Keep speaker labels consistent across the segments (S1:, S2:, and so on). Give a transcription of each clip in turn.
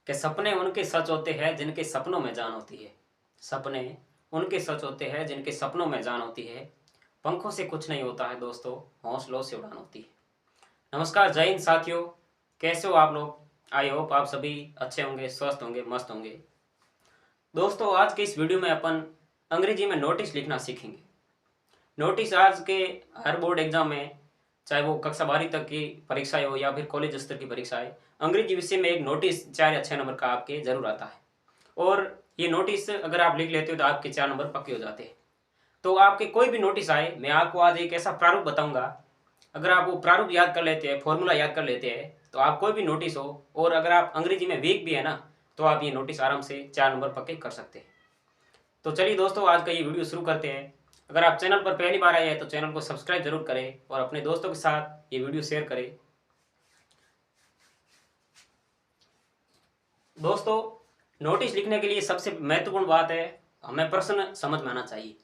S1: कि सपने उनके सच होते हैं जिनके सपनों में जान होती है। सपने उनके सच होते हैं जिनके सपनों में जान होती है। पंखों से कुछ नहीं होता है दोस्तों, हौसलों से उड़ान होती है। नमस्कार, जय हिंद साथियों। कैसे हो आप लोग? आई होप आप सभी अच्छे होंगे, स्वस्थ होंगे, मस्त होंगे। दोस्तों, आज के इस वीडियो में अपन अंग्रेजी में नोटिस लिखना सीखेंगे। नोटिस आज के हर बोर्ड एग्जाम में, चाहे वो कक्षा 12 तक की परीक्षाएं हो या फिर कॉलेज स्तर की परीक्षाएं, अंग्रेजी विषय में एक नोटिस 4 या 6 नंबर का आपके जरूर आता है। और ये नोटिस अगर आप लिख लेते हो तो आपके 4 नंबर पक्के हो जाते हैं। तो आपके कोई भी नोटिस आए, मैं आपको आज एक ऐसा प्रारूप बताऊंगा। अगर आप वो प्रारूप याद कर लेते हैं, फॉर्मूला याद कर लेते हैं, तो आप कोई भी नोटिस हो, और अगर आप अंग्रेजी में वीक भी है ना, तो आप ये नोटिस आराम से 4 नंबर पक्के कर सकते हैं। तो चलिए दोस्तों, आज का ये वीडियो शुरू करते हैं। अगर आप चैनल पर पहली बार आए हैं तो चैनल को सब्सक्राइब जरूर करें और अपने दोस्तों के साथ ये वीडियो शेयर करें। दोस्तों, नोटिस लिखने के लिए सबसे महत्वपूर्ण बात है, हमें प्रश्न समझ में आना चाहिए।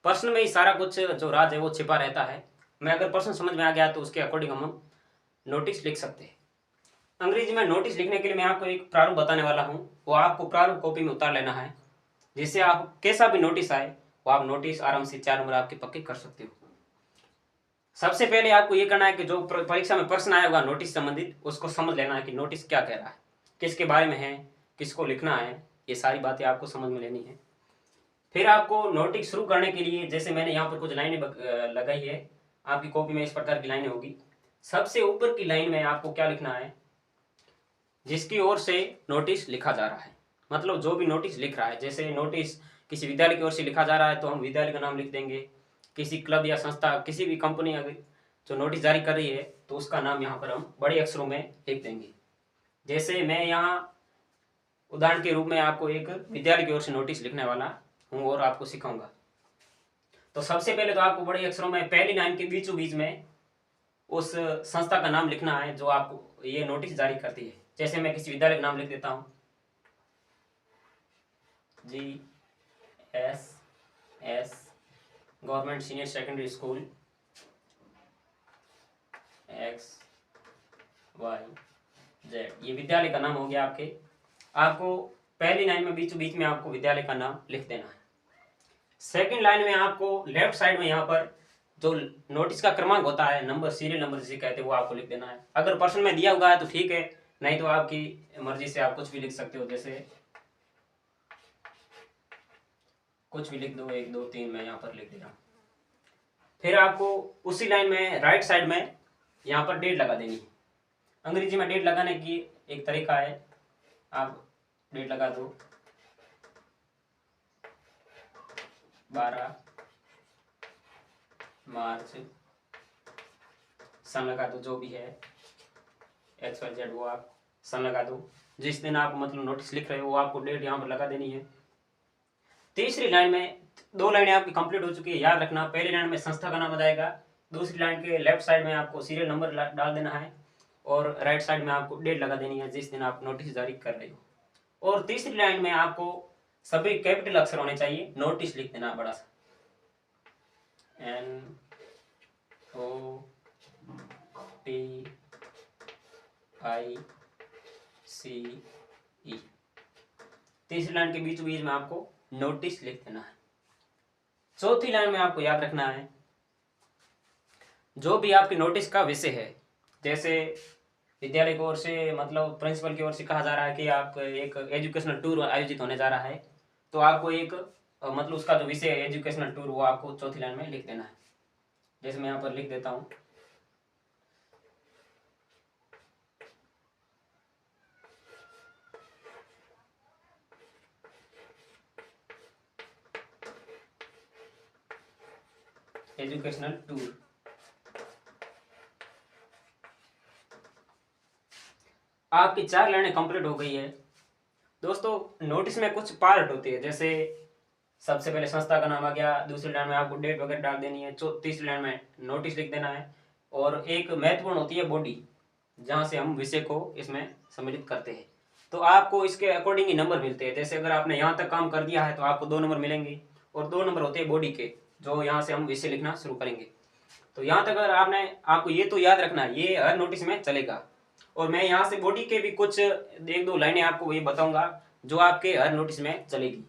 S1: प्रश्न में ही सारा कुछ जो राज है वो छिपा रहता है। मैं अगर प्रश्न समझ में आ गया तो उसके अकॉर्डिंग हम नोटिस लिख सकते हैं। अंग्रेजी में नोटिस लिखने के लिए मैं आपको एक प्रारूप बताने वाला हूँ, वो आपको प्रारूप कॉपी में उतार लेना है, जिससे आप कैसा भी नोटिस आए वो आप नोटिस आराम से 4 नंबर आपके पक्के कर सकते हो। सबसे पहले आपको ये करना है कि जो परीक्षा में प्रश्न आया होगा नोटिस संबंधित, उसको समझ लेना है कि नोटिस क्या कह रहा है, किसके बारे में है, किसको लिखना है, ये सारी बातें आपको समझ में लेनी है। फिर आपको नोटिस शुरू करने के लिए, जैसे मैंने यहाँ पर कुछ लाइनें लगाई है, आपकी कॉपी में इस प्रकार की लाइनें होगी। सबसे ऊपर की लाइन में आपको क्या लिखना है, जिसकी ओर से नोटिस लिखा जा रहा है। मतलब जो भी नोटिस लिख रहा है, जैसे नोटिस किसी विद्यालय की ओर से लिखा जा रहा है तो हम विद्यालय का नाम लिख देंगे। किसी क्लब या संस्था, किसी भी कंपनी अगर जो नोटिस जारी कर रही है तो उसका नाम यहाँ पर हम बड़े अक्षरों में लिख देंगे। जैसे मैं यहाँ उदाहरण के रूप में आपको एक विद्यालय की ओर से नोटिस लिखने वाला हूँ और आपको सिखाऊंगा। तो सबसे पहले तो आपको बड़े अक्षरों में पहली लाइन के बीचों बीच में उस संस्था का नाम लिखना है जो आपको ये नोटिस जारी करती है। जैसे मैं किसी विद्यालय का नाम लिख देता हूँ, GSS government senior secondary school XYZ, ये विद्यालय का नाम हो गया। आपको पहली लाइन में बीचों बीच में आपको विद्यालय का नाम लिख देना है। सेकंड लाइन में आपको लेफ्ट साइड में यहाँ पर जो नोटिस का क्रमांक होता है, नंबर, सीरियल नंबर जिसे कहते हैं, वो आपको लिख देना है। अगर प्रश्न में दिया हुआ है तो ठीक है, नहीं तो आपकी मर्जी से आप कुछ भी लिख सकते हो। जैसे कुछ भी लिख दो, 1 2 3 मैं यहाँ पर लिख दे रहा हूँ। फिर आपको उसी लाइन में राइट साइड में यहाँ पर डेट लगा देनी है। अंग्रेजी में डेट लगाने की एक तरीका है, आप डेट लगा दो 12 मार्च, सन लगा दो, जो भी है XYZ, वो आप सन लगा दो। जिस दिन आप मतलब नोटिस लिख रहे हो वो आपको डेट यहाँ पर लगा देनी है। तीसरी लाइन में 2 लाइनें आपकी कंप्लीट हो चुकी है, याद रखना। पहली लाइन में संस्था का नाम आ जाएगा, दूसरी लाइन के लेफ्ट साइड में आपको सीरियल नंबर डाल देना है, और राइट साइड में आपको डेट लगा देनी है जिस दिन आप नोटिस जारी कर रहे हो। और तीसरी लाइन में आपको सभी कैपिटल अक्षर होने चाहिए, नोटिस लिख देना बड़ा सा, NOTICE। तीसरी लाइन के बीच बीच में आपको नोटिस लिख देना है। चौथी लाइन में आपको याद रखना है, जो भी आपकी नोटिस का विषय है, जैसे विद्यालय की ओर से, मतलब प्रिंसिपल की ओर से कहा जा रहा है कि आप एक एजुकेशनल टूर आयोजित होने जा रहा है, तो आपको एक मतलब उसका जो विषय है एजुकेशनल टूर, वो आपको चौथी लाइन में लिख देना है। जैसे मैं यहाँ पर लिख देता हूँ, एजुकेशनल टूर। आपकी 4 लाइनें कंप्लीट हो गई है। दोस्तों, नोटिस में कुछ पार्ट होते हैं, जैसे सबसे पहले संस्था का नाम आ गया, दूसरी लाइन में आपको डेट वगैरह डाल देनी है, तीसरी लाइन में नोटिस लिख देना है, और एक महत्वपूर्ण होती है बॉडी, जहाँ से हम विषय को इसमें सम्मिलित करते हैं। तो आपको इसके अकॉर्डिंग ही नंबर मिलते हैं। जैसे अगर आपने यहाँ तक काम कर दिया है तो आपको 2 नंबर मिलेंगे, और 2 नंबर होते हैं बॉडी के, जो यहाँ से हम विषय लिखना शुरू करेंगे। तो यहाँ तक अगर आपको ये तो याद रखना है, ये हर नोटिस में चलेगा। और मैं यहाँ से बॉडी के भी कुछ एक दो लाइनें आपको वही बताऊंगा जो आपके हर नोटिस में चलेगी।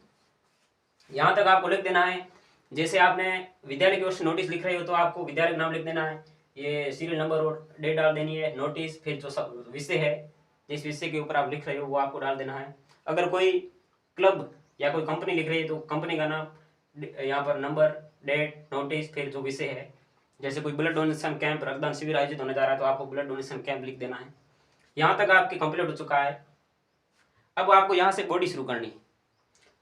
S1: यहाँ तक आपको लिख देना है, जैसे आपने विद्यालय की ओर से नोटिस लिख रहे हो तो आपको विद्यालय का नाम लिख देना है, ये सीरियल नंबर और डेट डाल देनी है, नोटिस, फिर जो सब विषय है जिस विषय के ऊपर आप लिख रहे हो वो आपको डाल देना है। अगर कोई क्लब या कोई कंपनी लिख रही है तो कंपनी का नाम, यहाँ पर नंबर, डेट, नोटिस, फिर जो विषय है। जैसे कोई ब्लड डोनेशन कैंप, रक्तदान शिविर आयोजित होने जा रहा है तो आपको ब्लड डोनेशन कैंप लिख देना है। यहाँ तक आपकी कंप्लीट हो चुका है। अब आपको यहाँ से बॉडी शुरू करनी।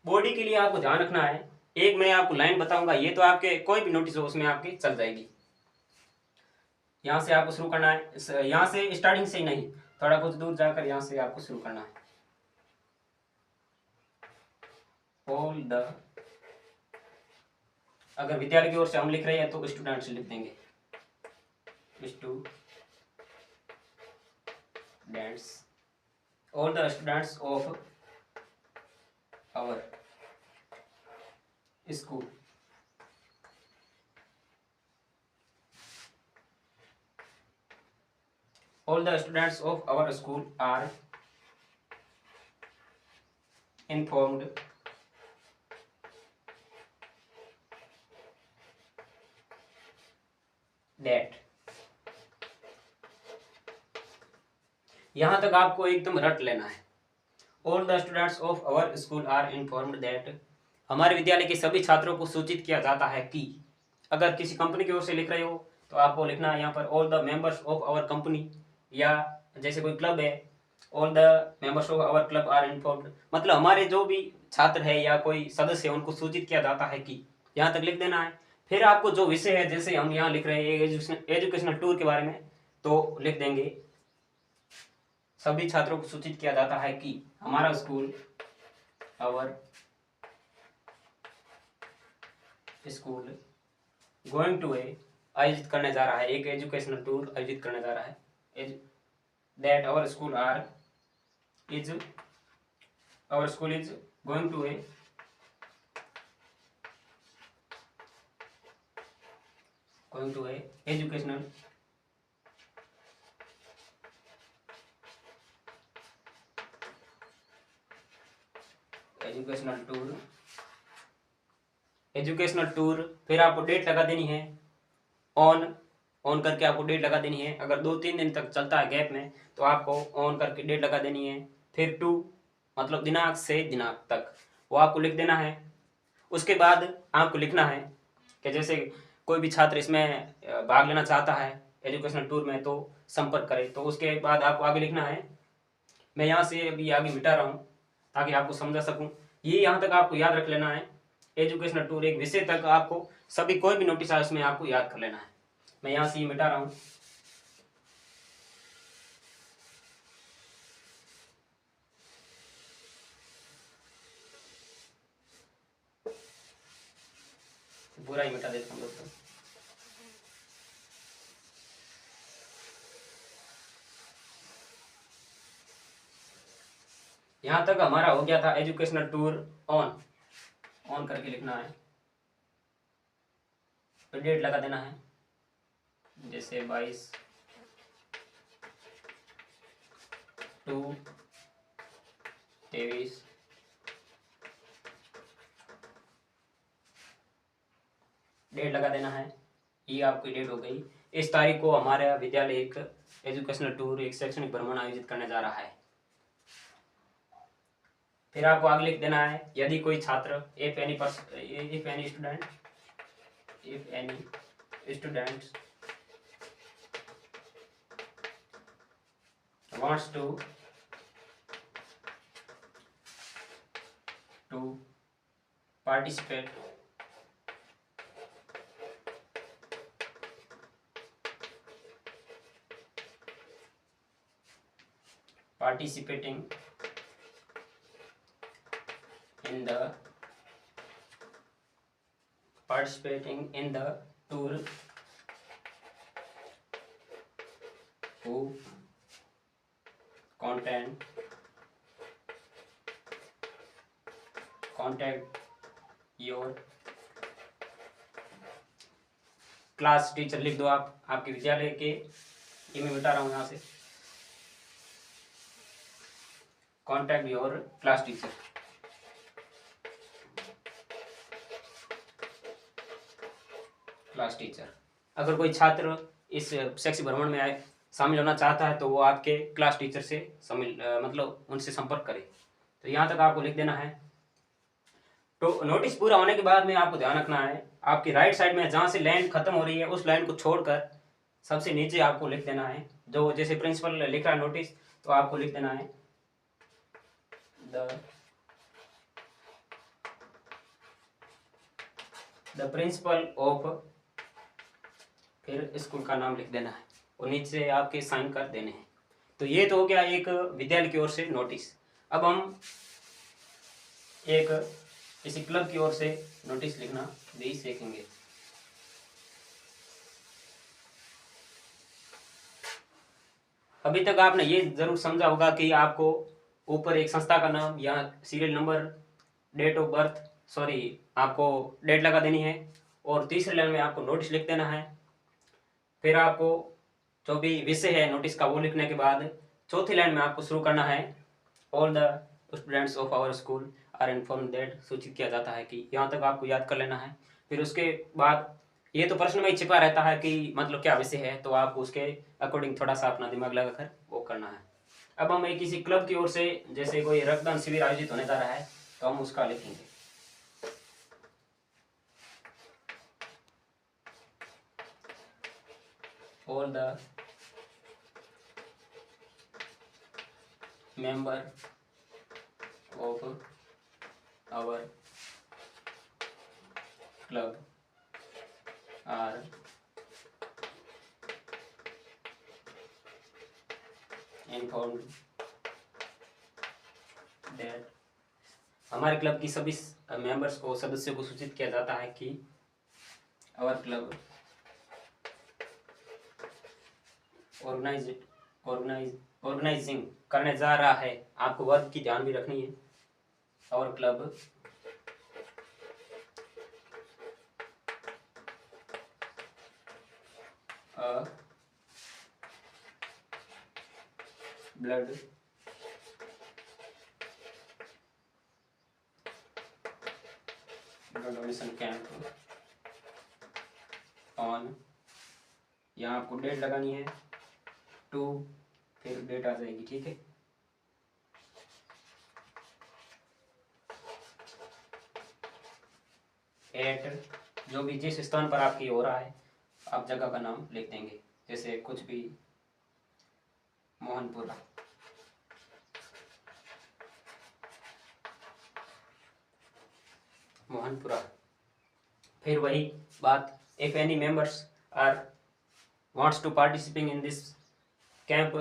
S1: बॉडी के लिए आपको ध्यान रखना है, एक मैं आपको लाइन बताऊंगा, ये तो आपके कोई भी नोटिस हो उसमें आपकी चल जाएगी। यहाँ से आपको शुरू करना है, यहाँ से स्टार्टिंग से ही नहीं, थोड़ा कुछ दूर जाकर यहाँ से आपको शुरू करना है। ऑल द, अगर विद्यालय की ओर से हम लिख रहे हैं तो स्टूडेंट्स लिख देंगे, students, all the students of our school, all the students of our school are informed that, यहां तक आपको एकदम रट लेना है। all the students of our school are informed that, हमारे विद्यालय के सभी छात्रों को सूचित किया जाता है कि, अगर किसी कंपनी की ओर से लिख रहे हो तो आपको लिखना है यहाँ पर all the members of our company, या जैसे कोई क्लब है all the members of our club are informed, मतलब हमारे जो भी छात्र है या कोई सदस्य है उनको सूचित किया जाता है कि, यहाँ तक लिख देना है। फिर आपको जो विषय है, जैसे हम यहाँ लिख रहे हैं एजुकेशनल टूर के बारे में, तो लिख देंगे सभी छात्रों को सूचित किया जाता है कि हमारा school, our school going to a, आयोजित करने जा रहा है, एक एजुकेशनल टूर आयोजित करने जा रहा है। That our school is going to a educational tour, फिर आपको डेट लगा देनी है, ऑन करके आपको डेट लगा देनी है। अगर 2-3 दिन तक चलता है गैप में तो आपको ऑन करके डेट लगा देनी है। फिर टू, मतलब दिनांक से दिनांक तक, वो आपको लिख देना है। उसके बाद आपको लिखना है कि जैसे कोई भी छात्र इसमें भाग लेना चाहता है एजुकेशनल टूर में तो संपर्क करे, तो उसके बाद आपको आगे लिखना है, मैं यहाँ से अभी आगे मिटा रहा हूँ ताकि आपको समझा सकूँ। ये यहाँ तक आपको याद रख लेना है, एजुकेशनल टूर एक विषय तक आपको सभी कोई भी नोटिस है उसमें आपको याद कर लेना है। मैं यहाँ से ये मिटा रहा हूँ। पूरा ही मिटा देता हूँ दोस्तों। यहाँ तक हमारा हो गया था एजुकेशनल टूर ऑन करके लिखना है, तो डेट लगा देना है, जैसे 22/2/23, डेट लगा देना है। ये आपकी डेट हो गई, इस तारीख को हमारा विद्यालय एक एजुकेशनल टूर, एक शैक्षणिक भ्रमण आयोजित करने जा रहा है। फिर आपको आगे लिख देना है, यदि कोई छात्र, if any student wants to participate participating in the tour, who contact your class teacher लिख दो आप, आपके विद्यालय के, ये मैं मिटा रहा हूँ यहाँ से, contact your class teacher. Class teacher, अगर कोई छात्र इस शैक्षिक भ्रमण में आए शामिल होना चाहता है तो वो आपके क्लास टीचर से मतलब उनसे संपर्क करे। तो यहाँ तक आपको लिख देना है। तो नोटिस पूरा होने के बाद में आपको ध्यान रखना है, आपकी राइट साइड में जहाँ से लाइन खत्म हो रही है उस लाइन को छोड़कर सबसे नीचे आपको लिख देना है, जो जैसे प्रिंसिपल लिख रहा है नोटिस, तो आपको लिख देना है द प्रिंसिपल ऑफ, फिर स्कूल का नाम लिख देना है और नीचे आपके साइन कर देने हैं। तो ये तो हो गया एक विद्यालय की ओर से नोटिस। अब हम एक किसी क्लब की ओर से नोटिस लिखना भी सीखेंगे। अभी तक आपने ये जरूर समझा होगा कि आपको ऊपर एक संस्था का नाम या serial number, date of birth, आपको डेट लगा देनी है और तीसरे लाइन में आपको नोटिस लिख देना है। फिर आपको जो भी विषय है नोटिस का वो लिखने के बाद चौथी लाइन में आपको शुरू करना है, all the students of our school are inform that, सूचित किया जाता है कि, यहाँ तक आपको याद कर लेना है। फिर उसके बाद ये तो प्रश्न में ही छिपा रहता है कि मतलब क्या विषय है, तो आपको उसके अकॉर्डिंग थोड़ा सा अपना दिमाग लगाकर वो करना है। अब हम एक किसी क्लब की ओर से जैसे कोई रक्तदान शिविर आयोजित होने जा रहा है तो हम उसका लिखेंगे। All the member of our club are informed that, हमारे क्लब की सभी मेंबर्स को, सदस्यों को सूचित किया जाता है कि आवर क्लब ऑर्गेनाइजिंग करने जा रहा है। आपको वर्ब की ध्यान भी रखनी है। Our club blood donation camp on, यहाँ आपको डेट लगानी है 2, फिर डेट आ जाएगी, ठीक है। एट, जो भी जिस स्थान पर आपकी हो रहा है आप जगह का नाम लिख देंगे, जैसे कुछ भी मोहनपुरा, मोहनपुरा। फिर वही बात, if any members are wants to participate in this camp,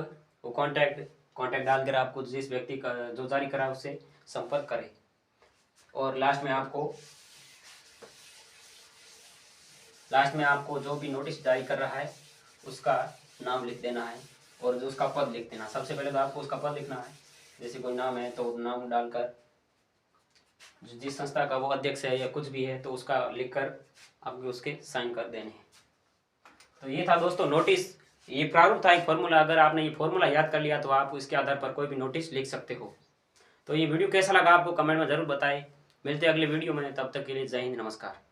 S1: वो कॉन्टैक्ट डालकर आपको जिस व्यक्ति का जो जारी करा उससे संपर्क करें। और लास्ट में आपको जो भी नोटिस जारी कर रहा है उसका नाम लिख देना है और जो उसका पद लिख देना। सबसे पहले तो आपको उसका पद लिखना है, जैसे कोई नाम है तो नाम डालकर जिस संस्था का वो अध्यक्ष है या कुछ भी है तो उसका लिखकर आपको उसके साइन कर देने हैं। तो ये था दोस्तों नोटिस, ये प्रारूप था, एक फॉर्मूला। अगर आपने ये फॉर्मूला याद कर लिया तो आप इसके आधार पर कोई भी नोटिस लिख सकते हो। तो ये वीडियो कैसा लगा आपको कमेंट में ज़रूर बताएं। मिलते हैं अगले वीडियो में, तब तक के लिए जय हिंद, नमस्कार।